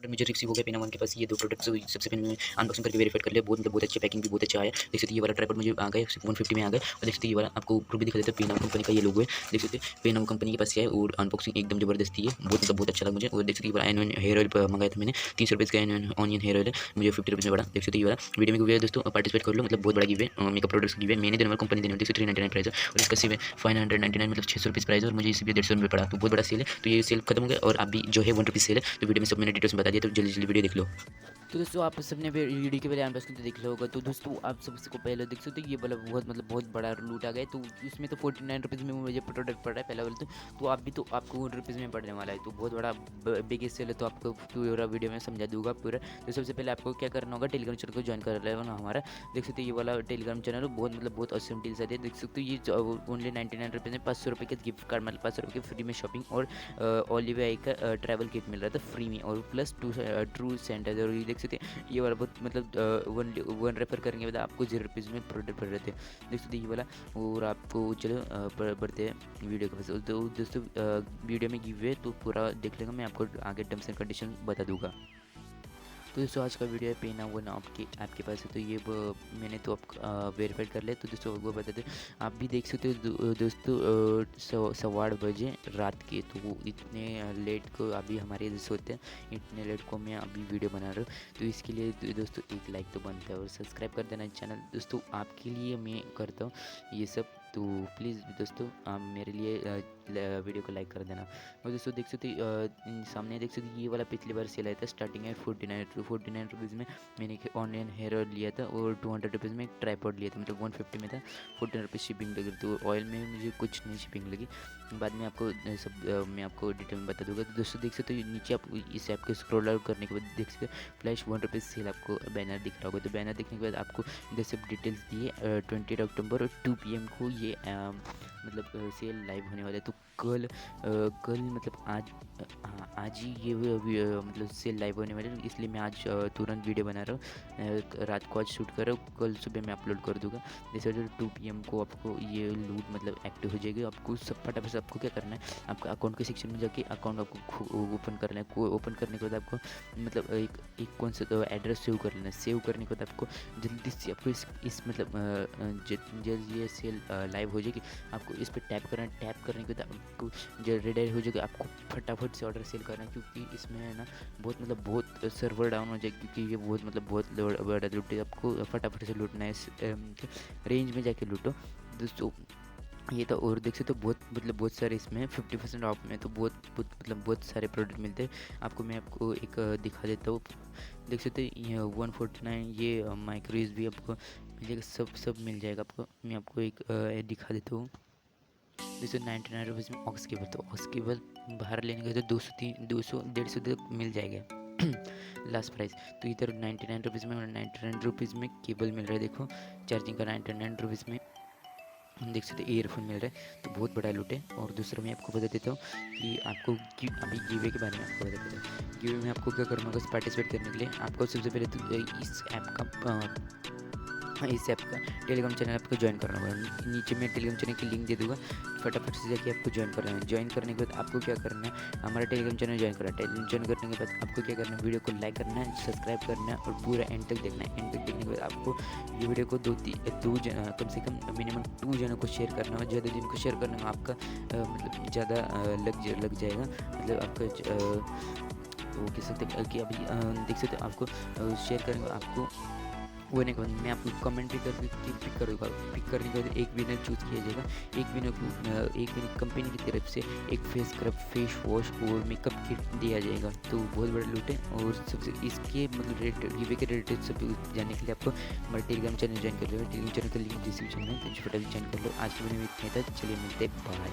Product मुझे receive हो गया Paynow1 के पास। ये 2 प्रोडक्ट्स सबसे पहले मैं अनबॉक्सिंग करके वेरीफाई कर लिया। बहुत अच्छी पैकिंग भी बहुत अच्छा आया। देख सकते हैं ये वाला ट्राइपॉड मुझे आ गया 150 में आ गया। और देख सकते हैं ये वाला आपको ऊपर भी दिखा देता है Paynow कंपनी का ये लोगो है। देख सकते हैं Paynow कंपनी के पास ये है और अनबॉक्सिंग एकदम ज़बरदस्ती है। बहुत अच्छा लगा मुझे। और देख सकते हैं ये वाला एन हेयर ऑयल मंगाया था मैंने 300 रुपये का ऑनियन हेयर ऑयल है, मुझे 50 रुपये में पड़ा। देख सकते हैं ये वाला वीडियो में गिव है दोस्तों, पार्टिसिपेट कर लो। मतलब बहुत बड़ा गिव है, मेकअप प्रोडक्ट्स गिव है, मैंने देने वाला कंपनी देने वाली। 399 प्राइस है और इसका सिर्फ 599 मतलब 600 रुपये प्राइस है और मुझे इसी 150 रुपये पड़ा। तो बहुत बड़ा सेल है। तो ये सेल खत्म हो गया और अभी जो है 1 रुपये सेल है। तो वीडियो में सब मैंने डिटेल्स में बता दिया, तो जल्दी वीडियो देख लो। तो दोस्तों आप सबने वीडियो के पहले अनबॉक्सिंग तो देख लो होगा। तो दोस्तों आप सबसे को पहले देख सकते हो ये वाला बहुत बड़ा लूट आ गया। तो इसमें तो 49 रुपीज़ में मुझे प्रोडक्ट पड़ रहा है पहला वाला। तो आप भी तो आपको 1 रुपीज़ में पड़ने वाला है। तो बहुत बड़ा बिग सेल है। तो आपको पूरा वीडियो में समझा दूंगा पूरा। तो सबसे पहले आपको क्या करना होगा, टेलीग्राम चैनल को ज्वाइन कर लेना हमारा। देख सकते हो ये वाला टेलीग्राम चैनल बहुत ऑसम डील्स आती है। देख सकते हो ये ओनली 99 रुपीज़ में 500 रुपये का गिफ्ट कार्ड, मतलब 500 रुपये की फ्री में शॉपिंग और ऑलिव ऑयल का ट्रैवल किट मिल रहा था फ्री में और प्लस ट्रू सैनिटाइजर। और ये देख सकते हैं ये वाला बहुत मतलब वन रेफर करने के बाद आपको 0 रुपीज़ में प्रोडक्ट पड़ रहे थे। देख सकते ये वाला। और आपको चलो बढ़ते हैं वीडियो के पास। तो दोस्तों वीडियो में गिव है तो पूरा देख लेगा, मैं आपको आगे टर्म्स एंड कंडीशन बता दूंगा। तो दोस्तों आज का वीडियो है Paynow1 आपके पास है। तो ये मैंने तो आप वेरीफाइड कर लिया। तो दोस्तों वो बताते आप भी देख सकते हो दोस्तों 8:15 रात के। तो इतने लेट को अभी हमारे इधर से होते हैं, इतने लेट को मैं अभी वीडियो बना रहा हूँ। तो इसके लिए दोस्तों एक लाइक तो बनता है और सब्सक्राइब कर देना चैनल। दोस्तों आपके लिए मैं करता हूँ ये सब। तो प्लीज़ दोस्तों आप मेरे लिए वीडियो को लाइक कर देना। और दोस्तों देख सकते सामने देख सकते ये वाला पिछली बार सेल आया था स्टार्टिंग है 49 रुपीज़ में। मैंने एक ऑनियन हेयर ऑयल लिया था और 200 रुपीज़ में एक ट्राइपॉड लिया था, मतलब 150 में था। 14 रुपीज़ शिपिंग लगी। तो ऑयल में मुझे कुछ नहीं शिपिंग लगी, बाद में आपको सब मैं आपको डिटेल में बता दूंगा। तो दोस्तों देख सकते हो नीचे आप इस ऐप के स्क्रॉल आउट करने के बाद देख सकते हो फ्लैश 1 रुपीज़ सेल आपको बैनर दिख रहा होगा। तो बैनर दिखने के बाद आपको इधर सब डिटेल्स दिए 20 अक्टूबर और 2 PM को ये मतलब सेल लाइव होने वाला है। तो कल मतलब आज ही ये मतलब सेल लाइव होने वाले, इसलिए मैं आज तुरंत वीडियो बना रहा हूँ। रात को आज शूट कर रहा हूँ, कल सुबह मैं अपलोड कर दूँगा। जैसे 2 PM को आपको ये लूट मतलब एक्टिव हो जाएगी। आपको सब फटाफट से आपको क्या करना है, आपका अकाउंट के सेक्शन में जाके अकाउंट आपको ओपन करना है। ओपन करने के बाद आपको मतलब एक कौन सा एड्रेस सेव कर लेना है। सेव करने के बाद आपको जल्दी से आपको इस मतलब जल्द ये सेल लाइव हो जाएगी, आपको इस पर टैप करना है। टैप करने के बाद आपको जो रेडी हो जाएगा, आपको फटाफट से ऑर्डर सेल करना है। क्योंकि इसमें है ना बहुत सर्वर डाउन हो जाएगा, क्योंकि ये बहुत बड़ा लूट है। आपको फटाफट से लूटना है, इस रेंज में जाके लूटो दोस्तों। ये तो और देख सकते हो बहुत सारे इसमें 50% ऑफ में। तो बहुत सारे प्रोडक्ट मिलते हैं आपको। मैं आपको एक दिखा देता हूँ। देख सकते हैं ये 149 ये माइक्रोवेव भी आपको मिल जाएगा, सब मिल जाएगा आपको। मैं आपको एक दिखा देता हूँ। जैसे 99 रुपीज़ में ऑक्स केबल। तो ऑक्स केबल बाहर लेने का तो 200 150 तक मिल जाएगा लास्ट प्राइस। तो इधर 99 रुपीज़ में और 99 रुपीज़ में केबल मिल रहा है। देखो चार्जिंग का 99 रुपीज़ में देख सकते ईयरफोन मिल रहा है। तो बहुत बड़ा लूट है। और दूसरा मैं आपको बता देता हूँ कि आपको अभी गिवे के बारे में आपको बता देता हूँ। गिवे में आपको क्या करना होगा, पार्टिसिपेट करने के लिए आपको सबसे पहले तो इस ऐप का टेलीग्राम चैनल आपको ज्वाइन करना होगा। नीचे मैं टेलीग्राम चैनल की लिंक दे दूँगा, फटाफट से जाके आपको ज्वाइन करना है। ज्वाइन करने के बाद आपको क्या करना है, हमारा टेलीग्राम चैनल ज्वाइन करना है। टेलीग्राम ज्वाइन करने के बाद आपको क्या करना है, वीडियो को लाइक करना है, सब्सक्राइब करना है और पूरा एंड तक देखना है। एंड तक देखने के बाद आपको ये वीडियो को कम से कम मिनिमम 2 जनों को शेयर करना है। ज़्यादा जिनको शेयर करना है आपका मतलब ज़्यादा लग जाएगा, मतलब आपका वो कह सकते हैं कि अभी देख सकते हैं आपको शेयर करेंगे। आपको वो नहीं कहूँगा, मैं आपको कमेंट भी करके पिक करूँगा। पिक करने के बाद एक विनर चूज़ किया जाएगा। एक विनर कंपनी की तरफ से एक फेस स्क्रब, फेस वॉश और मेकअप किट दिया जाएगा। तो बहुत बड़ा लूट है। और सबसे इसके मतलब गिवे के रिलेटेड सब जानने के लिए आपको हमारे टेलीग्राम चैनल ज्वाइन कर लो। टेलीग्राम चैनल का लिंक डिस्क्रिप्शन में, तो फटाफट ज्वाइन कर लो। आज के वीडियो में इतना था, चलिए मिलते हैं, बाय।